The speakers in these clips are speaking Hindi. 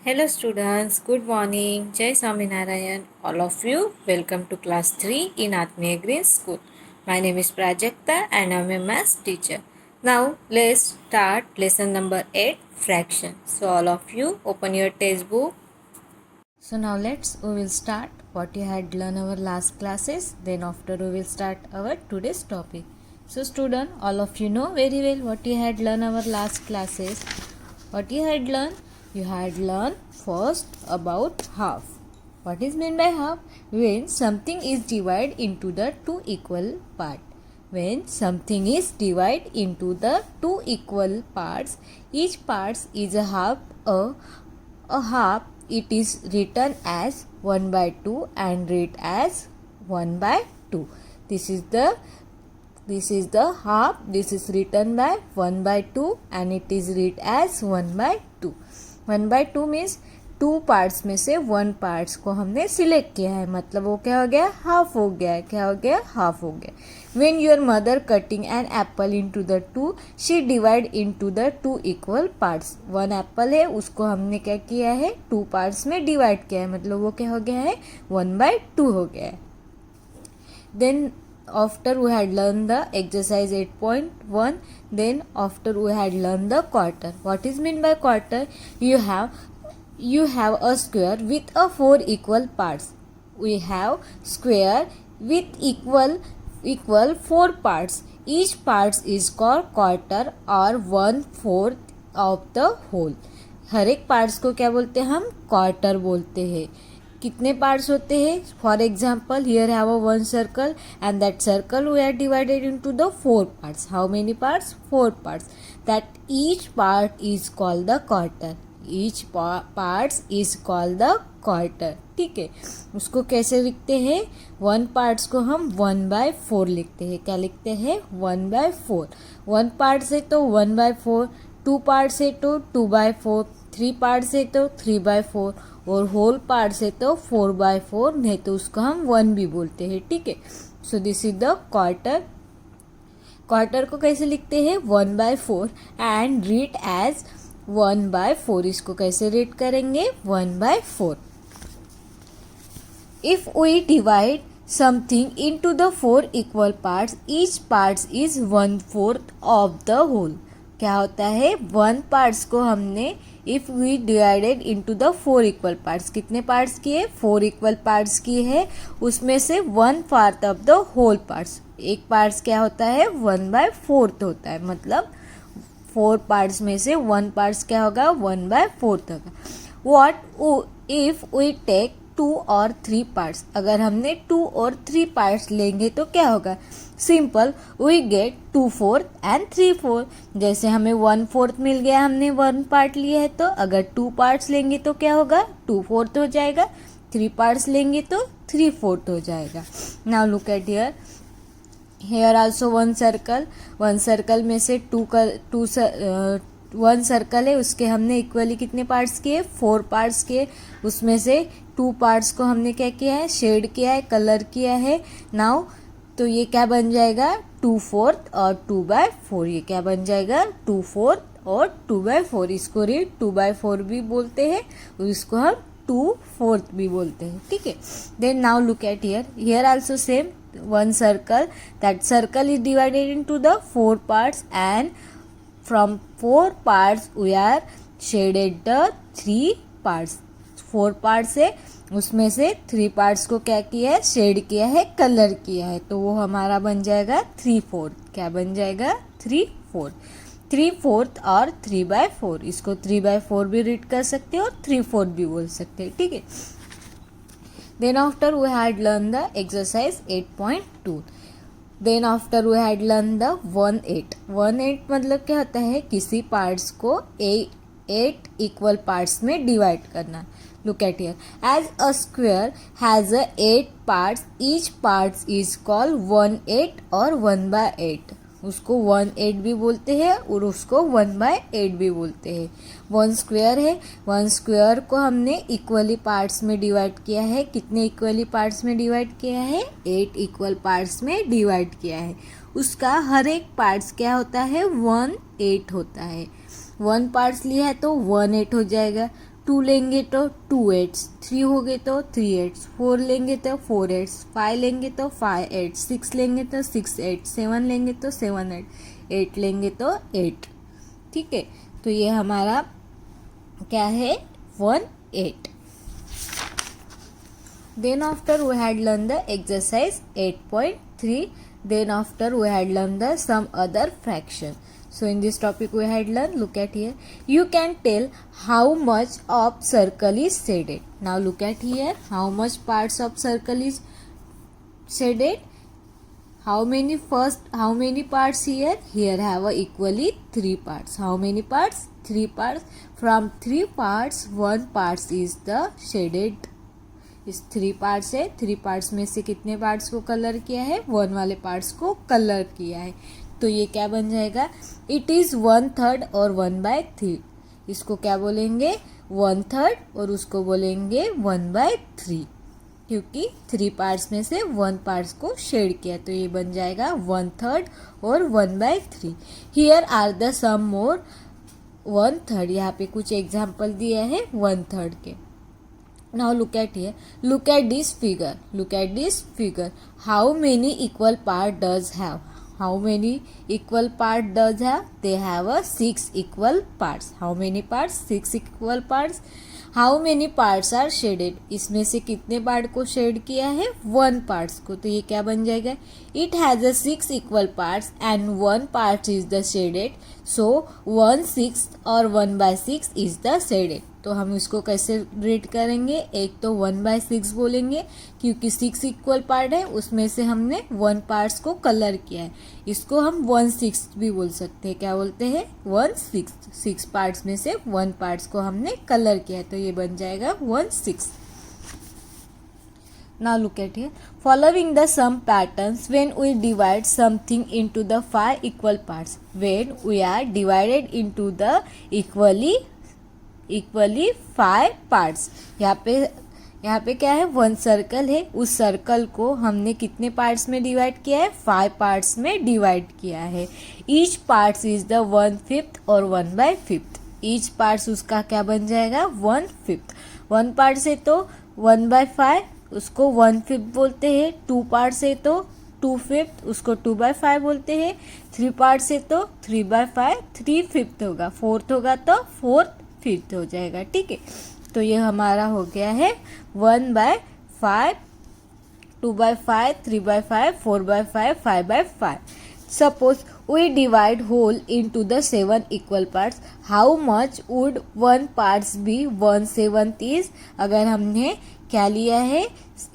Hello students, good morning. Jai Swaminarayan. All of you, welcome to class 3 in Atmiya Green School. My name is Prajakta and I am a maths teacher. Now let's start lesson number 8, fraction. So all of you, open your textbook. So now we will start what you had learned our last classes. Then after we will start our today's topic. So student, all of you know very well what you had learned our last classes. What you had learned? You had learned first about half. What is meant by half? When something is divided into the two equal parts. When something is divided into the two equal parts, each part is a half. A half, it is written as 1 by 2 and read as 1 by 2. This is the half. This is written by 1 by 2 and it is read as 1 by 2. 1 by 2 means two parts में से वन पार्ट्स को हमने सिलेक्ट किया है, मतलब वो क्या हो गया, हाफ हो गया. क्या हो गया, हाफ हो गया. When your mother cutting an apple into the two, she divide into the two equal parts. One apple है, उसको हमने क्या किया है, टू पार्ट्स में डिवाइड किया है, मतलब वो क्या हो गया है, 1 by 2 हो गया है. Then after we had learned the exercise 8.1, then after we had learned the quarter. What is meant by quarter? You have a square with a 4 equal parts. We have square with equal 4 parts. Each part is called quarter or 1/4 of the whole. हर एक पार्ट्स को क्या बोलते हैं हम, क्वार्टर बोलते हैं. कितने पार्ट्स होते हैं, for example here have a one circle and that circle we are divided into the 4 parts. How many parts, 4 parts. That each part is called the quarter. Each parts is called the quarter. ठीक है, उसको कैसे लिखते हैं, वन पार्ट्स को हम 1 by 4 लिखते हैं. क्या लिखते हैं, 1 by 4. वन पार्ट से तो 1 by 4, टू पार्ट से तो 2 by 4, थ्री पार्ट से तो 3 by 4 और होल पार्ट से तो 4 by 4, नहीं तो उसको हम 1 भी बोलते हैं. ठीक है, so this is the quarter. Quarter को कैसे लिखते हैं, 1 by 4 and read as 1 by 4. इसको कैसे रीड करेंगे, 1 by 4. If we divide something into the 4 equal parts, each part is 1/4 of the whole. क्या होता है, 1 पार्ट्स को हमने if we divided into the 4 equal parts, कितने पार्ट्स किए, 4 equal parts किए है, उसमें से 1/4 ऑफ द होल पार्ट्स. एक पार्ट्स क्या होता है, 1 by 4 होता है, मतलब 4 पार्ट्स में से 1 पार्ट्स क्या होगा, 1 by 4 होगा. वॉट इफ वी टेक 2 और 3 पार्ट्स, अगर हमने 2 और 3 पार्ट्स लेंगे तो क्या होगा, सिंपल, वी गेट 2/4 एंड 3/4. जैसे हमें 1/4 मिल गया, हमने 1 पार्ट लिया है, तो अगर 2 पार्ट्स लेंगे तो क्या होगा, 2/4 हो जाएगा. 3 पार्ट्स लेंगे तो 3/4 हो जाएगा. Now look at here also one circle में से वन सर्कल है, उसके हमने इक्वली कितने पार्ट्स किए, 4 पार्ट्स किए. उसमें से 2 पार्ट्स को हमने क्या किया है, शेड किया है, कलर किया है. नाउ तो ये क्या बन जाएगा, 2/4 और 2 by 4. ये क्या बन जाएगा, 2/4 और 2 by 4. इसको रीड 2 by 4 भी बोलते हैं और इसको हम 2/4 भी बोलते हैं. ठीक है, then now look at here also same one circle. That circle is divided into the 4 parts and from 4 parts we are shaded the 3 parts. 4 parts है, उसमें से 3 parts को क्या किया है, शेड किया है, कलर किया है, तो वो हमारा बन जाएगा 3/4. क्या बन जाएगा, 3/4. 3/4 और 3 by 4. इसको 3 by 4 भी रीड कर सकते हैं और 3/4 भी बोल सकते हैं. ठीक है, then after we had learned the exercise 8.2. then after we had learned the 1/8. 1/8 मतलब क्या होता है, किसी पार्ट्स को 8 equal parts में डिवाइड करना. look at here, as a square has a 8 parts, each part is called 1/8 और 1/8. उसको 1/8 भी बोलते हैं और उसको 1/8 भी बोलते हैं. 1 स्क्वायर है, 1 स्क्वायर को हमने इक्वली पार्ट्स में डिवाइड किया है. कितने इक्वली पार्ट्स में डिवाइड किया है, 8 इक्वल पार्ट्स में डिवाइड किया है. उसका हर एक पार्ट्स क्या होता है, 1/8 होता है. 1 पार्ट्स लिया है तो 1/8 हो जाएगा. टू लेंगे तो 2 8s, 3 हो गए तो 3 8s, 4 लेंगे तो 4 8s, 5 लेंगे तो 5 8s, 6 लेंगे तो 6 8, 7 लेंगे तो 7 8, 8 लेंगे तो 8। ठीक है, तो ये हमारा क्या है 1 8। Then after we had learned the exercise 8.3. Then after we had learned the some other fraction. So in this topic we had learned, look at here. You can tell how much of circle is shaded. Now look at here, how much parts of circle is shaded. How many parts here? Here have equally 3 parts. How many parts? 3 parts. From 3 parts, 1 part is the shaded. इस 3 पार्ट्स है, 3 पार्ट्स में से कितने पार्ट्स को कलर किया है? 1 वाले पार्ट्स को कलर किया है। तो ये क्या बन जाएगा? इट इज़ 1/3 और 1/3। इसको क्या बोलेंगे? 1/3 और उसको बोलेंगे 1/3, क्योंकि 3 पार्ट्स में से 1 पार्ट्स को शेड किया। तो ये बन जाएगा 1/3 और 1/3। हियर आर द सम मोर 1/3। यहाँ पे कुछ एग्जाम्पल दिया है 1/3 के। Now look at here. Look at this figure. Look at this figure. How many equal part does have? How many equal part does have? They have a 6 equal parts. How many parts? 6 equal parts. How many parts are shaded? इसमें से कितने पार्ट को शेड किया है? 1 पार्ट्स को। तो ये क्या बन जाएगा? It has a 6 equal parts and 1 part is the shaded. So 1/6 और 1/6 is the shaded. तो हम इसको कैसे रीड करेंगे? एक तो 1/6 बोलेंगे क्योंकि 6 इक्वल पार्ट है, उसमें से हमने 1 पार्ट्स को कलर किया है। इसको हम 1/6 भी बोल सकते हैं। क्या बोलते हैं? 1/6। 6 पार्ट्स में से 1 पार्ट्स को हमने कलर किया है, तो ये बन जाएगा 1/6। Now look at here. Following the sum patterns when we divide something into the 5 equal parts. When we are divided into the equally 5 parts. यहाँ पे क्या है? 1 सर्कल है, उस सर्कल को हमने कितने पार्ट्स में डिवाइड किया है? 5 पार्ट्स में डिवाइड किया है। ईच पार्ट्स इज द 1/5 और 1/5। ईच पार्ट्स उसका क्या बन जाएगा? 1/5। 1 पार्ट्स है तो 1/5, उसको 1/5 बोलते हैं। 2 पार्ट्स है तो 2/5, उसको 2/5 बोलते हैं। 3 पार्ट्स है तो 3/5, 3/5 होगा। 4th होगा तो 4/5 हो जाएगा। ठीक है, तो ये हमारा हो गया है 1/5, 2/5, 3/5, 4/5, 5/5। Suppose we divide whole into the 7 equal parts. How much would 1 parts be? 1/7 is, अगर हमने क्या लिया है?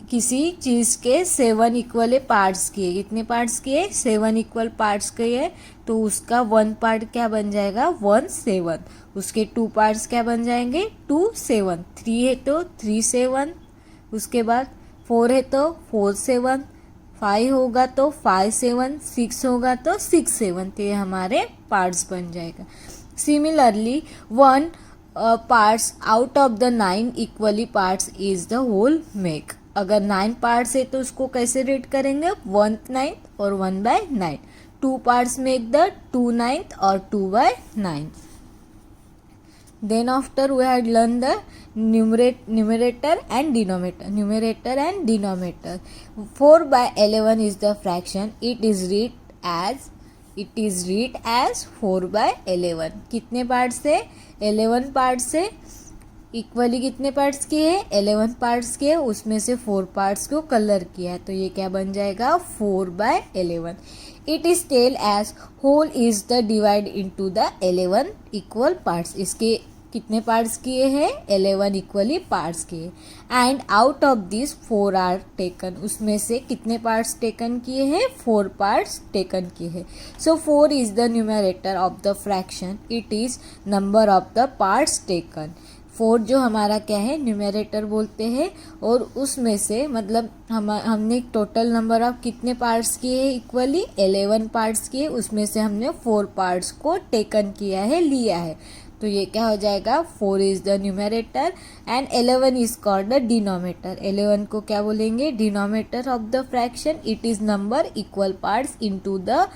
किसी चीज़ के 7 इक्वल पार्ट्स किए। कितने पार्ट्स किए? 7 इक्वल पार्ट्स किए, तो उसका 1 पार्ट क्या बन जाएगा? 1/7। उसके 2 पार्ट्स क्या बन जाएंगे? 2/7। 3 है तो 3/7, उसके बाद 4 है तो 4/7, 5 होगा तो 5/7, 6 होगा तो 6/7। तो ये हमारे पार्ट्स बन जाएगा। Similarly 1 parts out of the 9 equally parts is the whole make. अगर 9 पार्ट्स है तो उसको कैसे रीड करेंगे? 1/9 और 1/9। 2 पार्ट्स मेक द 2/9 और 2/9। Then after we had learned the numerator and denominator. Numerator and denominator. 4/11 is the fraction. It is read as 4/11. कितने पार्ट्स है? 11 पार्ट्स है। इक्वली कितने पार्ट्स के हैं? 11 पार्ट्स के, उसमें से 4 पार्ट्स को कलर किया है, तो ये क्या बन जाएगा? 4/11। It is tell as whole is the divide into the 11 equal parts. इसके कितने पार्ट्स किए हैं? 11 इक्वली पार्ट्स किए। And out of this 4 are taken. उसमें से कितने पार्ट्स टेकन किए हैं? 4 पार्ट्स टेकन किए हैं। सो 4 is the numerator of the fraction. It is number of the parts taken. 4 जो हमारा क्या है? न्यूमरेटर बोलते हैं, और उसमें से मतलब हमने टोटल नंबर ऑफ कितने पार्ट्स किए हैं? इक्वली 11 पार्ट्स किए, उसमें से हमने 4 पार्ट्स को टेकन किया है, लिया है। तो ये क्या हो जाएगा, 4 is the numerator and 11 is called the denominator. 11 को क्या बोलेंगे, denominator of the fraction. It is number equal parts into the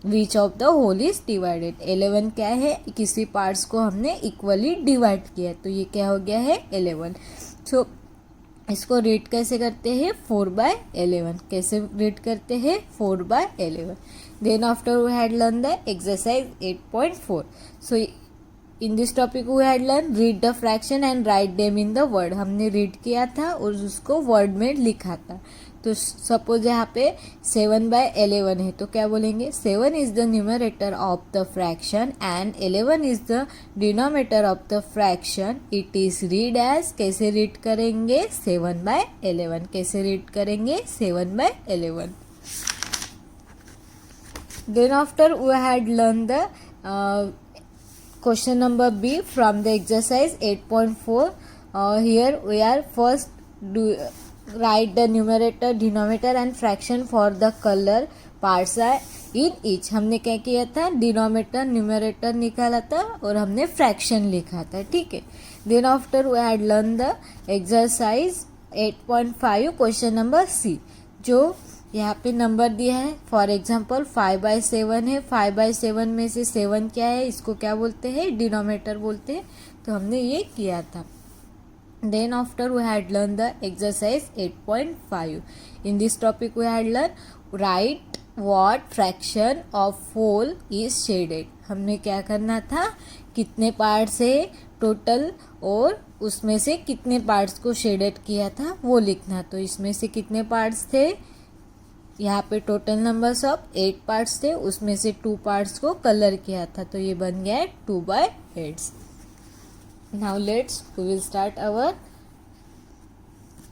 which of the whole is divided. 11 क्या है, किसी पार्ट्स को हमने इक्वली डिवाइड किया, तो ये क्या हो गया है 11। सो इसको रीड कैसे करते हैं, 4/11। कैसे रीड करते हैं, 4/11। Then after we had learn the exercise 8.4। So in this topic we had learn read the fraction and write them in the word. हमने रीड किया था और उसको वर्ड में लिखा था। तो सपोज यहाँ पे 7/11 है, तो क्या बोलेंगे, 7 is the numerator of the fraction and 11 is the denominator of the fraction. It is read as, कैसे रीड करेंगे, 7/11। कैसे रीड करेंगे, 7/11। Then after we had learn the question number B from the exercise 8.4. Here we are first write the numerator, denominator and fraction for the color parts are in each. हमने क्या किया था, डिनोमिनेटर न्यूमरेटर निकाला था और हमने फ्रैक्शन लिखा था, ठीक है। Then after we had learn the exercise 8.5 question number C, जो यहाँ पे नंबर दिया है। फॉर एग्जाम्पल 5/7 है, 5/7 में से 7 क्या है, इसको क्या बोलते हैं, डिनोमिनेटर बोलते हैं, तो हमने ये किया था। Then after we had learn the exercise 8.5। In this topic we had learn write what fraction of whole is shaded. हमने क्या करना था, कितने पार्ट्स है टोटल और उसमें से कितने पार्ट्स को शेडेड किया था वो लिखना। तो इसमें से कितने पार्ट्स थे, यहाँ पे टोटल नंबर्स ऑफ 8 पार्ट्स थे, उसमें से 2 पार्ट्स को कलर किया था, तो ये बन गया है 2/8। Now let's we will start our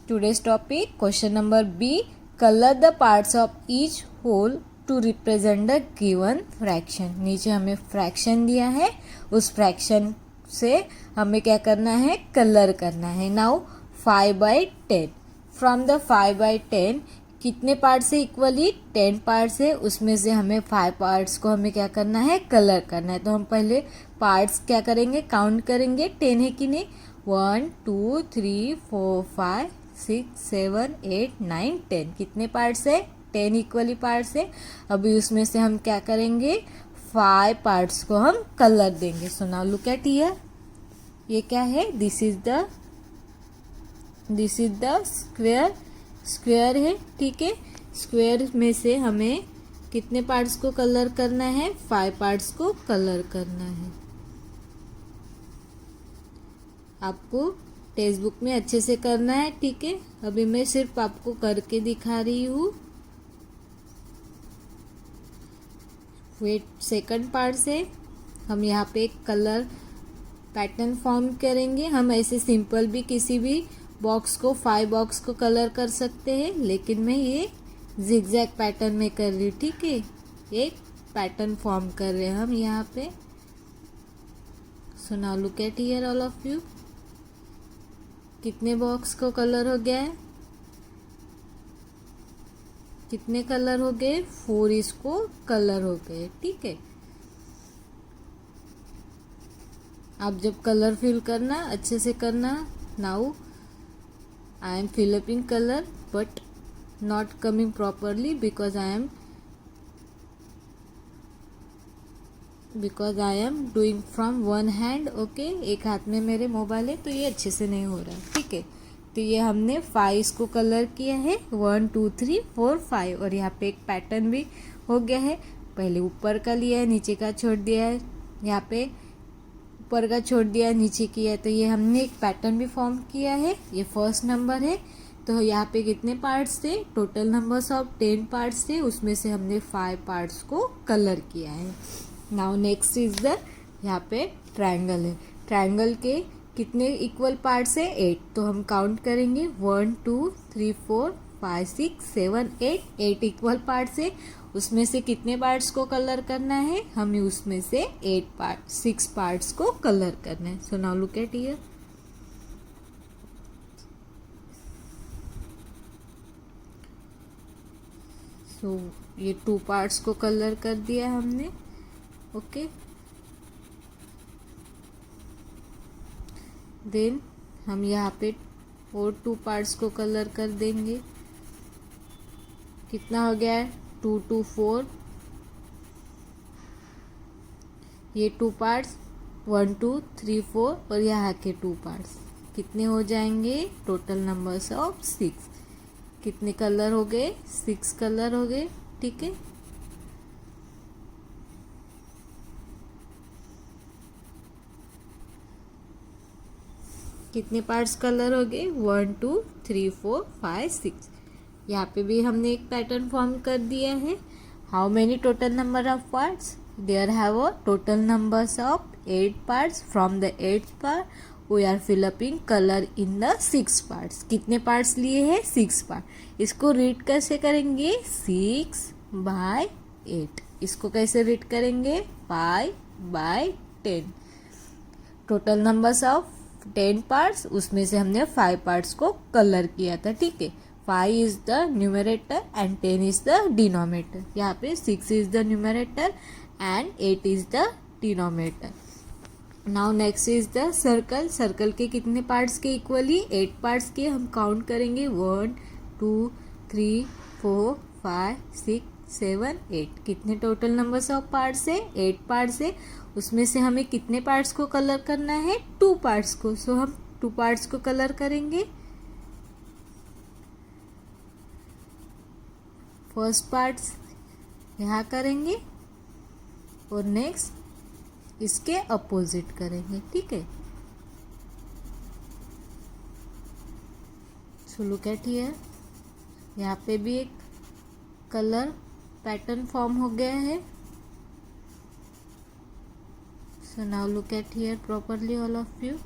today's topic. Question number B, colour the parts of each whole to represent the given fraction. नीचे हमें फ्रैक्शन दिया है, उस फ्रैक्शन से हमें क्या करना है, कलर करना है। नाउ 5/10, फ्रॉम द 5/10 कितने पार्ट्स है, इक्वली 10 पार्ट्स है, उसमें से हमें 5 पार्ट्स को हमें क्या करना है, कलर करना है। तो हम पहले पार्ट्स क्या करेंगे, काउंट करेंगे, 10 है कि नहीं, 1 2 3 4 5 6 7 8 9 10। कितने पार्ट्स है, 10 इक्वली पार्ट्स है। अभी उसमें से हम क्या करेंगे, 5 पार्ट्स को हम कलर देंगे। सो नाउ लुक एट हियर, ये क्या है, दिस इज द स्क्वायर है, ठीक है। स्क्वायर में से हमें कितने पार्ट्स को कलर करना है, 5 पार्ट्स को कलर करना है। आपको टेक्स्ट बुक में अच्छे से करना है, ठीक है। अभी मैं सिर्फ आपको करके दिखा रही हूँ। वेट, सेकंड पार्ट से हम यहाँ पे एक कलर पैटर्न फॉर्म करेंगे। हम ऐसे सिंपल भी किसी भी बॉक्स को, 5 बॉक्स को कलर कर सकते हैं, लेकिन मैं ये जिगजैग पैटर्न में कर रही हूँ, ठीक है। एक पैटर्न फॉर्म कर रहे हैं हम यहाँ पे। सो now look at here all of you, कितने बॉक्स को कलर हो गया है, कितने कलर हो गए, 4 इसको कलर हो गए, ठीक है। आप जब कलर फिल करना अच्छे से करना। Now I am filling color but not coming properly because I am doing from one hand, okay। एक हाथ में मेरे मोबाइल है तो ये अच्छे से नहीं हो रहा है, ठीक है। तो ये हमने 5 को कलर किया है, 1 2 3 4 5, और यहाँ पे एक पैटर्न भी हो गया है। पहले ऊपर का लिया है, नीचे का छोड़ दिया है, यहाँ पे ऊपर का छोड़ दिया है, नीचे किया है, तो ये हमने एक पैटर्न भी फॉर्म किया है। ये फर्स्ट नंबर है, तो यहाँ पे कितने पार्ट्स थे, टोटल नंबर्स ऑफ 10 पार्ट्स थे, उसमें से हमने 5 पार्ट्स को कलर किया है। नाउ नेक्स्ट इज द, यहाँ पे ट्रायंगल है, ट्रायंगल के कितने इक्वल पार्ट्स है, 8। तो हम काउंट करेंगे 1 2 3 4 5 6 7 8 इक्वल पार्ट्स है, उसमें से कितने पार्ट्स को कलर करना है, हमें उसमें से 6 पार्ट्स को कलर करना है। So now look at here, so ये 2 पार्ट्स को कलर कर दिया हमने, ओके। देन हम यहाँ पे और 2 पार्ट्स को कलर कर देंगे। कितना हो गया है? 2 2 4, ये 2 पार्ट्स 1 2 3 4 और यहाँ के 2 पार्ट्स कितने हो जाएंगे? Total numbers of 6। कितने कलर हो गए? 6 कलर हो गए। ठीक है, कितने पार्ट्स कलर हो गए? 1 2 3 4 5 6। यहाँ पे भी हमने एक पैटर्न फॉर्म कर दिया है। How many total number of parts? There have a total numbers of 8 parts. From the 8th part we are filling up colour in the 6 parts. कितने पार्ट्स लिए हैं? 6 पार्ट। इसको रीड कैसे करेंगे? 6/8। इसको कैसे रीड करेंगे? 5/10। टोटल नंबर्स ऑफ 10 पार्ट्स, उसमें से हमने 5 पार्ट्स को कलर किया था। ठीक है, 5 is the numerator and 10 is the denominator. यहाँ पे 6 is the numerator and 8 is the denominator. Now next is the circle. Circle के कितने पार्ट्स के इक्वली? 8 पार्ट्स के हम काउंट करेंगे। 1 2 3 4 5 6 7 8। कितने टोटल नंबर्स ऑफ पार्ट्स है? 8 पार्ट्स है। उसमें से हमें कितने पार्ट्स को कलर करना है? 2 पार्ट्स को। सो हम 2 पार्ट्स को कलर करेंगे। फर्स्ट पार्ट्स यहाँ करेंगे और नेक्स्ट इसके अपोजिट करेंगे। ठीक है, सो लुक एट हियर। यहाँ पे भी एक कलर पैटर्न फॉर्म हो गया है। So now look at here properly all of you.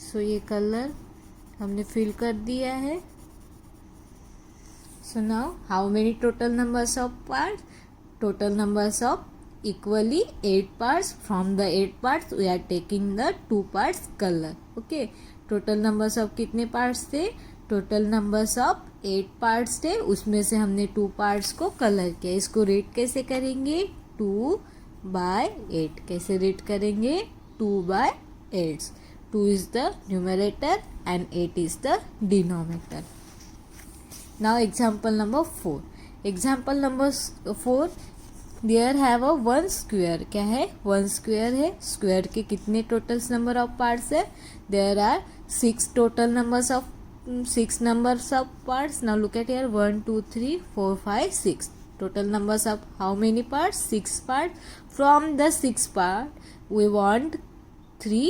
So ये कलर हमने फिल कर दिया है। So now how many total numbers of parts? Total numbers of equally 8 parts. From the 8 parts we are taking the 2 parts color. Okay, total numbers of कितने parts थे? टोटल नंबर्स ऑफ 8 पार्ट्स थे, उसमें से हमने 2 पार्ट्स को कलर किया। इसको रीड कैसे करेंगे? 2/8। कैसे रीड करेंगे? 2/8। 2 is the numerator and 8 is the denominator. Now example number 4। Example number 4, there have a 1 square. क्या है? 1 स्क्वेयर है। स्क्वेयर के कितने टोटल नंबर ऑफ पार्ट्स है? There are 6 total numbers of 6 numbers of parts. Now look at here, 1 2 3 4 5 6. Total numbers of how many parts? 6 parts. From the 6 part we want 3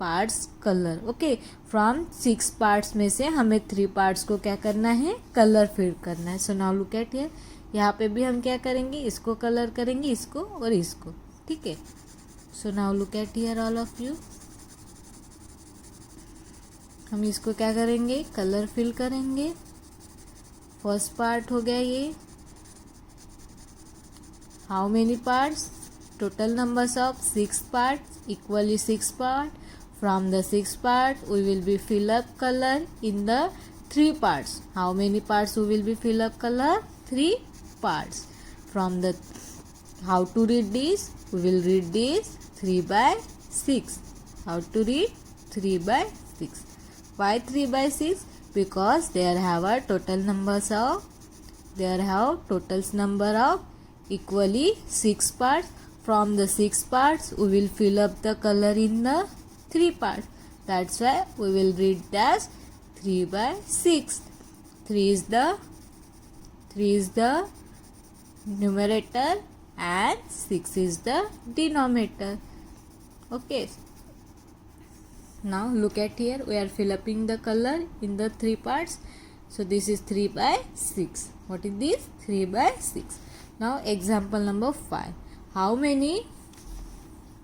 parts color. Okay, from 6 parts में से हमें 3 parts को क्या करना है? कलर फिल करना है। So now look at here, यहाँ पे भी हम क्या करेंगे? इसको कलर करेंगे, इसको और इसको। ठीक है, so now look at here all of you. हम इसको क्या करेंगे? कलर फिल करेंगे। फर्स्ट पार्ट हो गया ये। How many parts? Total numbers of 6 parts, equally 6 part. From the 6 part we will be fill up colour in the 3 parts. How many parts we will be fill up colour? 3 parts. From the how to read this? We will read this 3/6। How to read? 3/6। Why 3/6? Because there have a total numbers of, there have totals number of equally 6 parts. From the 6 parts we will fill up the color in the 3 parts. That's why we will read as 3/6. 3 is the numerator and 6 is the denominator. Okay, now look at here, we are filling the color in the 3 parts. So this is 3/6. What is this? 3/6. Now example number 5. How many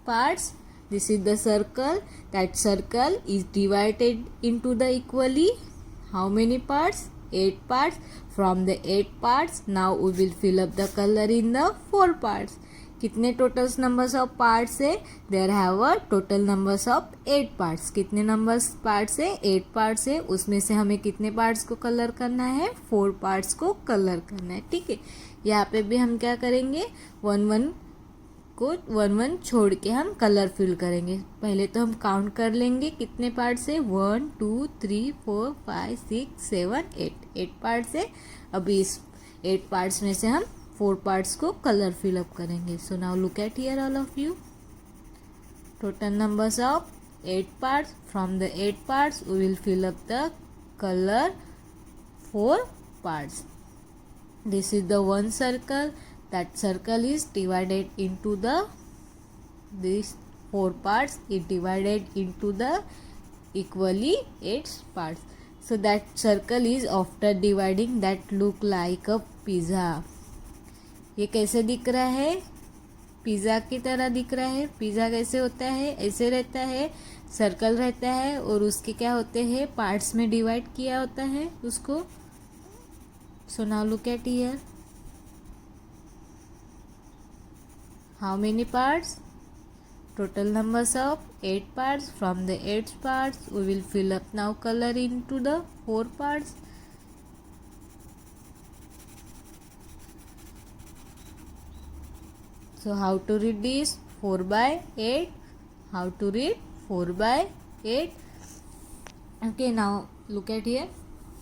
parts? This is the circle. That circle is divided into the equally how many parts? 8 parts. From the 8 parts now we will fill up the color in the 4 parts. कितने टोटल नंबर्स ऑफ पार्ट्स है? There have a total numbers of 8 parts. कितने नंबर्स पार्ट्स है? 8 पार्ट्स है। उसमें से हमें कितने पार्ट्स को कलर करना है? 4 पार्ट्स को कलर करना है। ठीक है, यहाँ पे भी हम क्या करेंगे? 1 1 को वन वन छोड़ के हम कलर फिल करेंगे। पहले तो हम काउंट कर लेंगे कितने पार्ट्स है, 1 2 3 4 5 6 7 8 8 पार्ट्स है। अभी इस 8 पार्ट्स में से हम 4 पार्ट्स को कलर फिलअप करेंगे। सो now look at here all of you, total numbers of 8 parts. From the 8 parts we will fill up the color 4 parts. This is the one circle. That circle is divided into the these 4 parts is divided into the equally 8 parts. So that circle is after dividing that look like a pizza. ये कैसे दिख रहा है, पिज़्ज़ा की तरह दिख रहा है। पिज़्ज़ा कैसे होता है, ऐसे रहता है, सर्कल रहता है और उसके क्या होते हैं, पार्ट्स में डिवाइड किया होता है उसको। So now look at here, how many parts, total numbers of 8 parts. From the 8 parts we will fill up now colour into the 4 parts. So how to read this? 4 by 8. How to read 4 by 8? Okay, now look at here.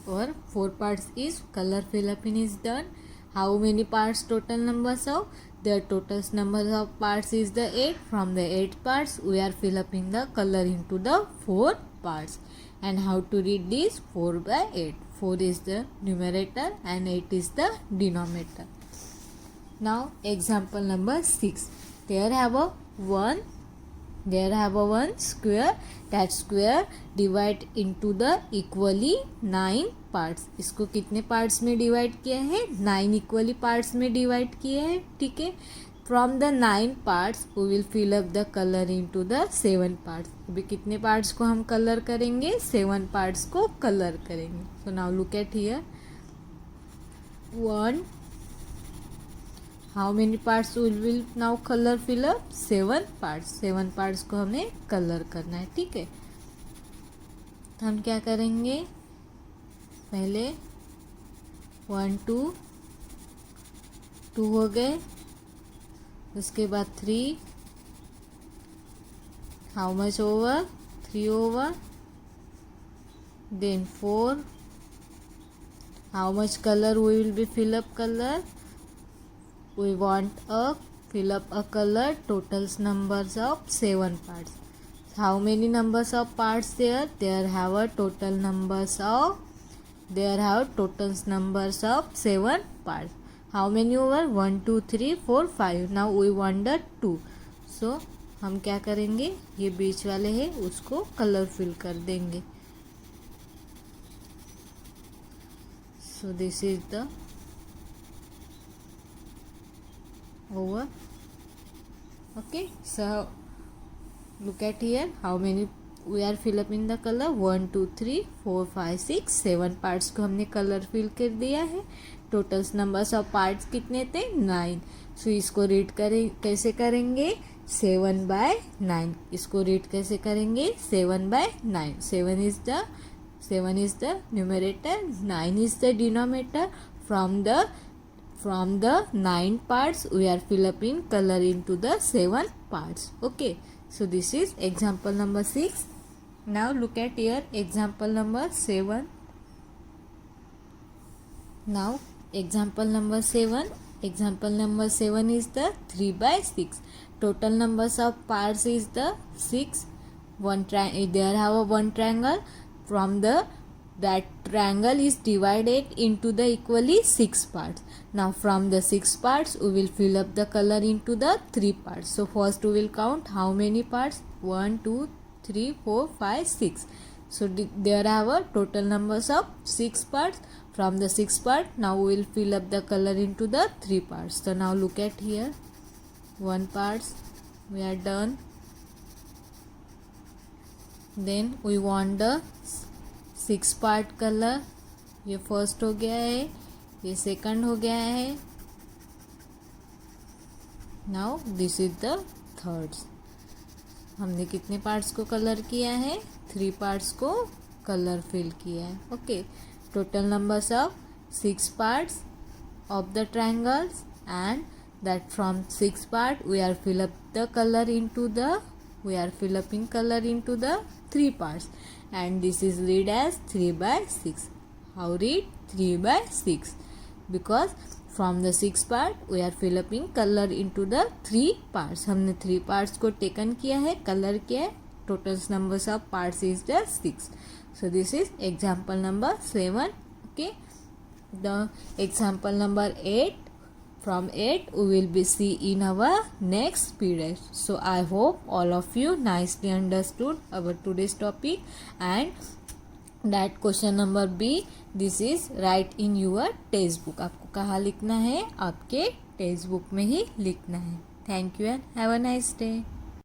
Our 4 parts is color fill up in is done. How many parts total numbers of? The total numbers of parts is the 8. From the 8 parts we are fill up in the color into the 4 parts. And how to read this? 4 by 8. 4 is the numerator and 8 is the denominator. Now example number 6. There have a one square. That square divide into the equally 9 parts. इसको कितने parts में divide किया है, 9 equally parts में divide किया है, ठीक है। From the 9 parts we will fill up the color into the 7 parts. अभी कितने parts को हम color करेंगे, 7 parts को color करेंगे. So now look at here. 1. How many parts we will now color fill up? 7 parts. 7 parts को हमें color करना है, ठीक है। तो हम क्या करेंगे, पहले 1 2 2 हो गए, उसके बाद 3, how much over, 3 over, then 4, how much color we will be fill up color, we want a fill up a color totals numbers of 7 parts. How many numbers of parts there? There have a total numbers of 7 parts. How many over? 1 2 3 4 5. Now we want the 2. So हम क्या करेंगे, ये बीच वाले हैं उसको कलर फिल कर देंगे. So this is the over. Okay, so look at here, how many we are fill up in the color, 1 2 3 4 5 6 7 parts को हमने कलर फिल कर दिया है. टोटल्स नंबर्स ऑफ पार्ट्स कितने थे, 9. सो इसको रीड करें, कैसे करेंगे, 7 by 9. इसको रीड कैसे करेंगे, 7 by 9. 7 is the numerator, 9 is the denominator. From the 9 parts we are fill up in color into the 7 parts. Okay, so this is example number 6. Now look at here, example number 7. Now example number 7. Example number 7 is the 3 by 6. Total numbers of parts is the 6. There have a one triangle. From that triangle is divided into the equally 6 parts. Now from the 6 parts we will fill up the color into the 3 parts. So first we will count how many parts, 1 2 3 4 5 6. So there have a total numbers of 6 parts. From the 6 part now we will fill up the color into the 3 parts. So now look at here, 1 parts we are done. Then we want the 6 part color. ये फर्स्ट हो गया है, ये सेकंड हो गया है. Now this is the thirds. हमने कितने पार्ट्स को कलर किया है, 3 पार्ट्स को कलर फिल किया है. Okay, total numbers of 6 parts of the triangles and that from 6 part we are fill up the color into the we are fill upping color into the 3 parts, and this is read as 3 by 6. How read 3 by 6? Because from the 6 part we are fill upping color into the 3 parts. हमने 3 parts को taken किया है, color किया है, total numbers of parts is the 6. So this is example number 7. Okay, the example number 8, from 8 we will be see in our next period. So I hope all of you nicely understood our today's topic, and that question number B, this is write in your textbook. आपको कहाँ लिखना है? आपके टेक्स्ट बुक में ही लिखना है. Thank you and have a nice day.